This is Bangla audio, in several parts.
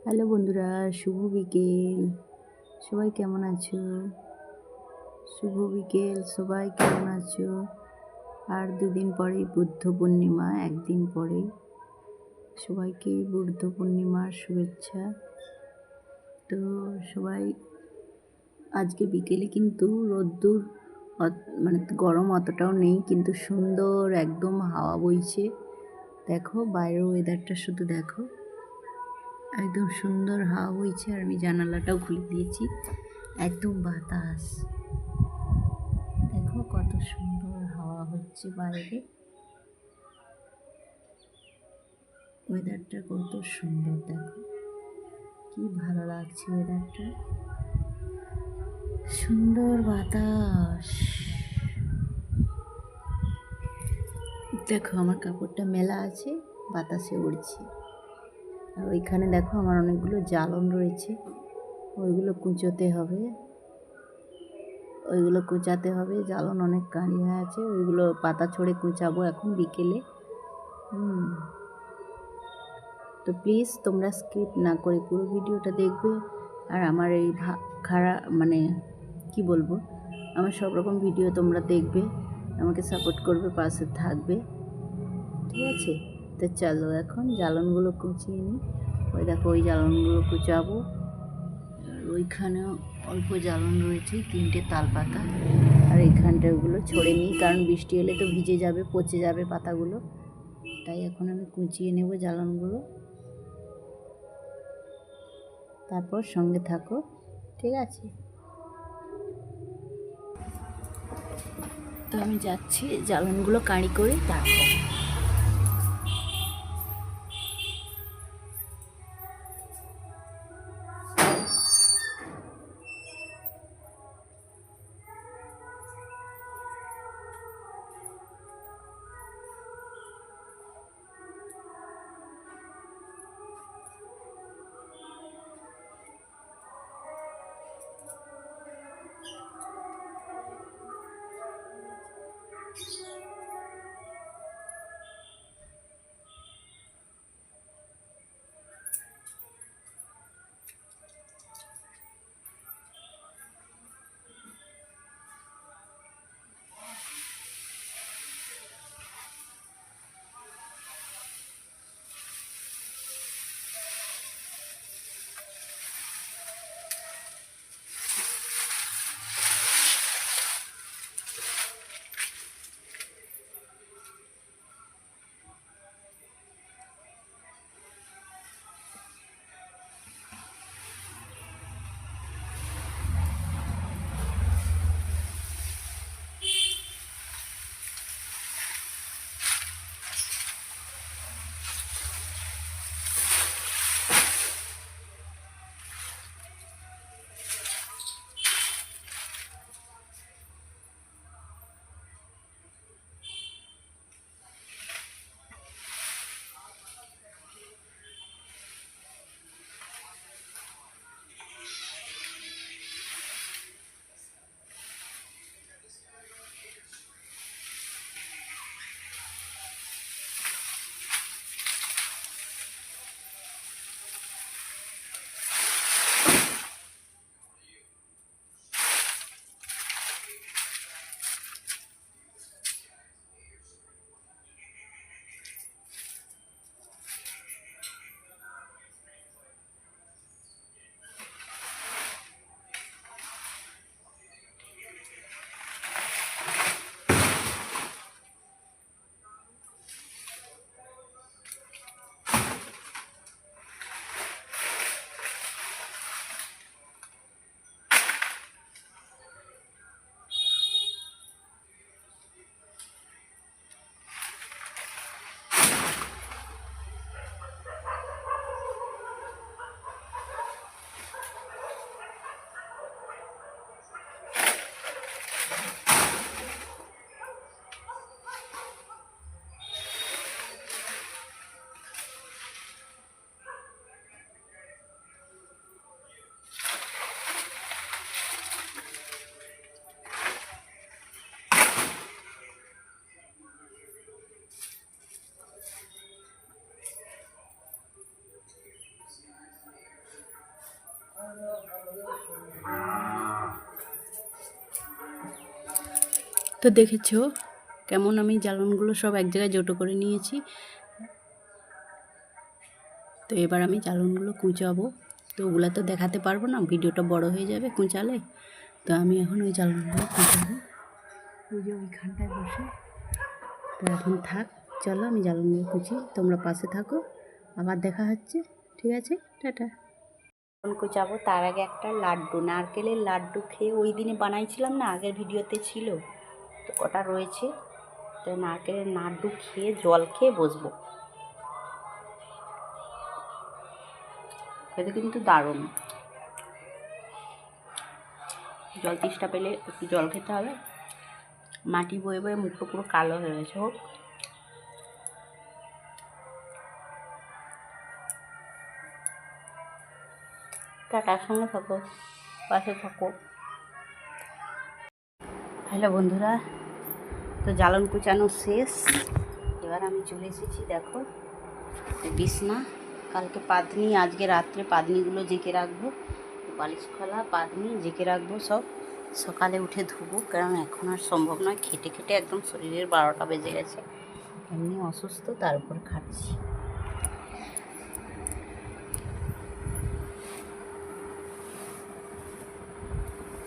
হ্যালো বন্ধুরা, শুভ বিকেল। সবাই কেমন আছো? শুভ বিকেল, সবাই কেমন আছো? আর দুদিন পরেই বুদ্ধ পূর্ণিমা, একদিন পরেই সবাইকে বুদ্ধ পূর্ণিমার শুভেচ্ছা। তো সবাই আজকে বিকেলে কিন্তু রোদ্দুর মানে গরম অতটাও নেই, কিন্তু সুন্দর একদম হাওয়া বইছে। দেখো বাইরের ওয়েদারটা শুধু দেখো, একদম সুন্দর হাওয়া বইছে। আর আমি জানালাটাও খুলে দিয়েছি, একদম বাতাস। দেখো কত সুন্দর হাওয়া হচ্ছে বাইরে, ওয়েদারটা কত সুন্দর। দেখো কি ভালো লাগছে ওয়েদারটা, সুন্দর বাতাস। দেখো আমার কাপড়টা মেলা আছে, বাতাসে উড়ছে। আর ওইখানে দেখো আমার অনেকগুলো জ্বালন রয়েছে, ওইগুলো কুঁচোতে হবে, ওইগুলো কুচাতে হবে। জ্বালন অনেক কাঁড়ি হয়ে আছে, ওইগুলো পাতা ছড়ে কুচাবো এখন বিকেলে। তো প্লিজ তোমরা স্কিপ না করে পুরো ভিডিওটা দেখবে। আর আমার এই মানে কি বলবো, আমার সব রকম ভিডিও তোমরা দেখবে, আমাকে সাপোর্ট করবে, পাশে থাকবে, ঠিক আছে? তো চলো এখন জ্বালনগুলো কুচিয়ে নিই। ওই দেখো ওই জ্বালনগুলো কুচাবো। আর ওইখানেও অল্প জ্বালন রয়েছে, 3টে তাল পাতা। আর এইখানটা ওগুলো ছড়ে নিই, কারণ বৃষ্টি এলে তো ভিজে যাবে, পচে যাবে পাতাগুলো। তাই এখন আমি কুচিয়ে নেব জ্বালনগুলো। তারপর সঙ্গে থাকো, ঠিক আছে? তো আমি যাচ্ছি জ্বালনগুলো কাঁড়ি করে তারপর। তো দেখেছো কেমন আমি জ্বালনগুলো সব এক জায়গায় জোটো করে নিয়েছি। তো এবার আমি জ্বালনগুলো কুচাবো। তো ওগুলো তো দেখাতে পারবো না, ভিডিওটা বড় হয়ে যাবে কুচালে। তো আমি এখন ওই জ্বালনগুলো কুচাবো, ওই যে ওইখানটায় বসে। তো এখন থাক, চলো আমি জ্বালনগুলো কুচি, তোমরা পাশে থাকো, আবার দেখা হচ্ছে। ঠিক আছে, টাটা। কুচাবো তার আগে একটা লাড্ডু, নারকেলের লাড্ডু খেয়ে ওই দিনে বানাইছিলাম না, আগের ভিডিওতে ছিল, তো ওটা রয়েছে। তো নারকেলের লাড্ডু খেয়ে জল খেয়ে বসবো। খেতে কিন্তু দারুণ। জল তেষ্টা পেলে একটু জল খেতে হবে। মাটি বয়ে বয়ে মুখটা পুরো কালো হয়ে গেছে। হোক, টাটার সঙ্গে থাকো, পাশে থাকো। হ্যালো বন্ধুরা, তো জ্বালন কুচানো শেষ। এবার আমি চলে এসেছি, দেখো বিছনা। কালকে পাতনি, আজকে রাত্রে পাতনিগুলো জেঁকে রাখবো, বালিশ খোলা পাতনি জেঁকে রাখবো সব। সকালে উঠে ধুবো, কারণ এখন আর সম্ভব নয়, খেটে খেটে একদম শরীরের 12টা বেজে গেছে। এমনি অসুস্থ, তার উপর খাচ্ছি।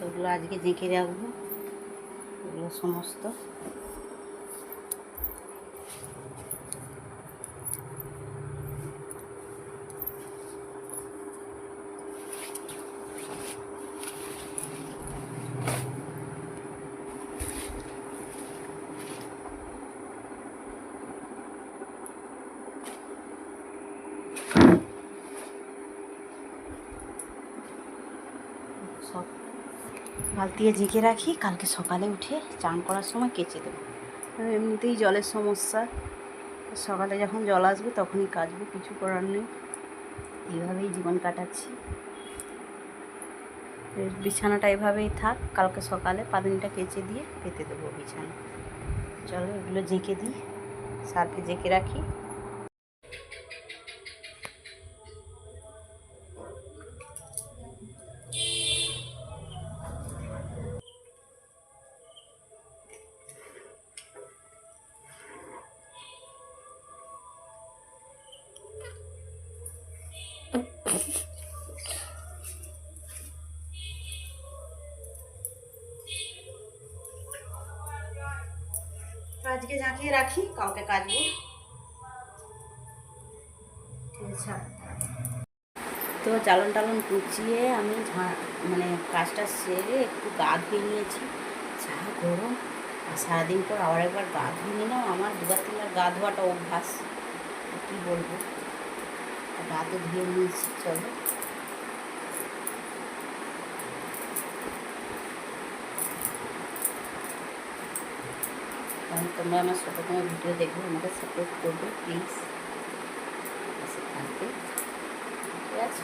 ওগুলো আজকে জেঁকে রাখবো, এগুলো সমস্ত। সব বালতিয়ে জেঁকে রাখি, কালকে সকালে উঠে চান করার সময় কেচে দেবো। এমনিতেই জলের সমস্যা, সকালে যখন জল আসবে তখনই কাচবো, কিছু করার নেই। এইভাবেই জীবন কাটাচ্ছি। বিছানাটা এভাবেই থাক, কালকে সকালে পাদনিটা কেচে দিয়ে পেতে দেবো বিছানা। চলো এগুলো জেঁকে দিই, সার্ফে জেঁকে রাখি। আজকে ঝাঁকিয়ে রাখি, কাউকে কাচবো। ঠিক আছে, তো জ্বালন টালন কুচিয়ে আমি মানে কাজটা সেরে একটু গা ধুয়ে নিয়েছি। যা গরম, আর সারাদিন পর আবার একবার গা ধুয়ে নিলাম। আমার দুবার তিনবার গা ধোয়াটা অভ্যাস, কী বলবো। গা তো ধুয়ে নিয়েছি, চলো। কারণ তোমরা আমার ছোটোতম ভিডিও দেখবে, আমাকে সাপোর্ট করবে প্লিজ, পাশে থাকবে। ঠিক আছে,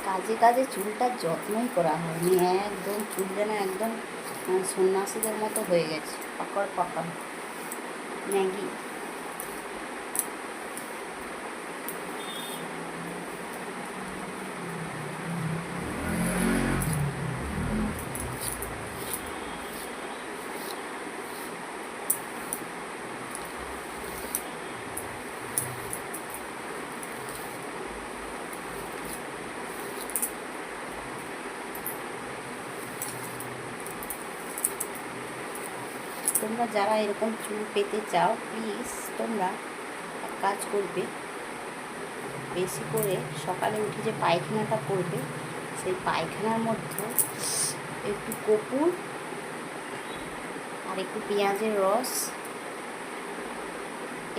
কাজে কাজে চুলটার যত্নই করা হয়নি, একদম চুল যেন একদম সন্ন্যাসীদের মতো হয়ে গেছে, পাকড় পাকড় ম্যাগি। তোমরা যারা এরকম চুল পেতে চাও, প্লিজ তোমরা এক কাজ করবে, বেশি করে সকালে উঠে যে পায়খানাটা করবে, সেই পায়খানার মধ্যে একটু কর্পূর আর আর একটু পেঁয়াজের রস,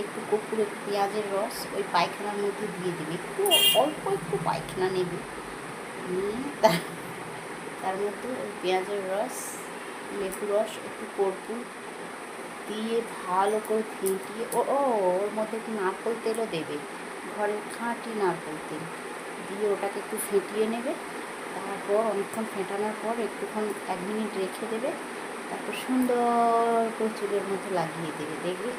একটু কর্পূর, একটু পেঁয়াজের রস ওই পায়খানার মধ্যে দিয়ে দেবে। একটু অল্প একটু পায়খানা নেবে, নিয়ে তার মধ্যে ওই পেঁয়াজের রস, লেবু রস, একটু কর্পূর দিয়ে ভালো করে ফেটিয়ে ওর মধ্যে একটু নারকেল তেলও দেবে, ঘরের খাঁটি নারকেল তেল দিয়ে ওটাকে একটু ফেটিয়ে নেবে। তারপর অনেকক্ষণ ফেটানোর পর একটুক্ষণ 1 মিনিট রেখে দেবে। তারপর সুন্দর করে চুলের মধ্যে লাগিয়ে দেবে। দেখবে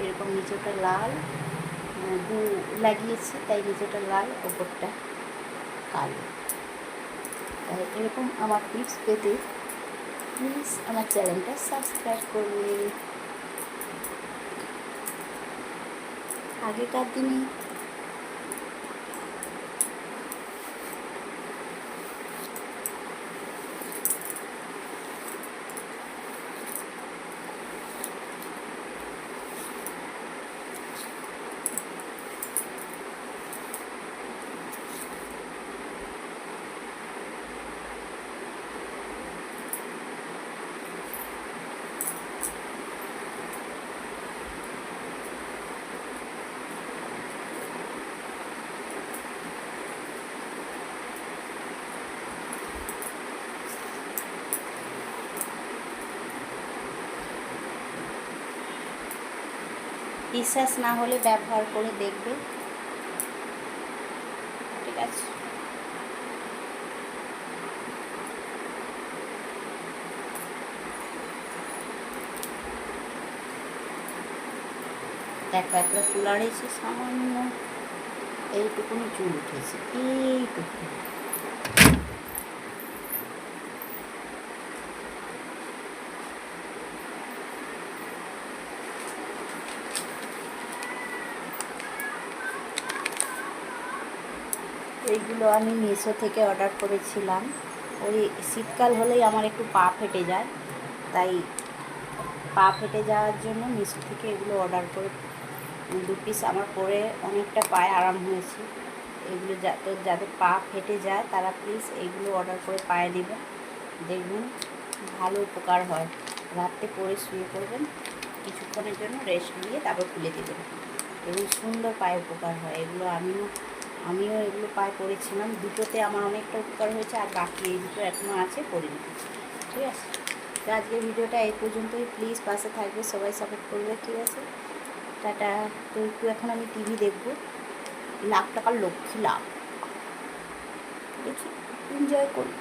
এরকম নিচেটা লাল, লাগিয়েছি তাই নিচেটা লাল, ওপরটা কালো। তাই এরকম আমার টিপস পেতে প্লিজ আমার চ্যানেলটা সাবস্ক্রাইব করবে। আগেকার দিনে বিশ্বাস না হলে ব্যবহার করে দেখবে, ঠিক আছে? দেখো একটা চুল আড়েছে, সামান্য এইটুকুনি চুল উঠেছে, এইটুকু। এইগুলো আমি মিশো থেকে অর্ডার করেছিলাম। ওই শীতকাল হলেই আমার একটু পা ফেটে যায়, তাই পা ফেটে যাওয়ার জন্য মিশো থেকে এগুলো অর্ডার করে 2 পিস আমার পরে অনেকটা পায়ে আরাম হয়েছে। এগুলো যাদের পা ফেটে যায় তারা প্লিজ এইগুলো অর্ডার করে পায়ে নেবেন, দেখবেন ভালো উপকার হয়। রাত্রে পরে শুয়ে পড়বেন, কিছুক্ষণের জন্য রেস্ট নিয়ে তারপর খুলে দেবেন, এবং সুন্দর পায়ে উপকার হয়। এগুলো আমিও এগুলো পায়ে পরেছিলাম, দুটোতে আমার অনেকটা উপকার হয়েছে, আর বাকি এই দুটো এখনও আছে, পরিনি। ঠিক আছে, তো আজকের ভিডিওটা এই পর্যন্তই। প্লিজ পাশে থাকবে, সবাই সাপোর্ট করবে, ঠিক আছে? টাটা। তো একটু এখন আমি টিভি দেখবো, লাখ টাকার লক্ষ্মী লাভ দেখি, এনজয় করি।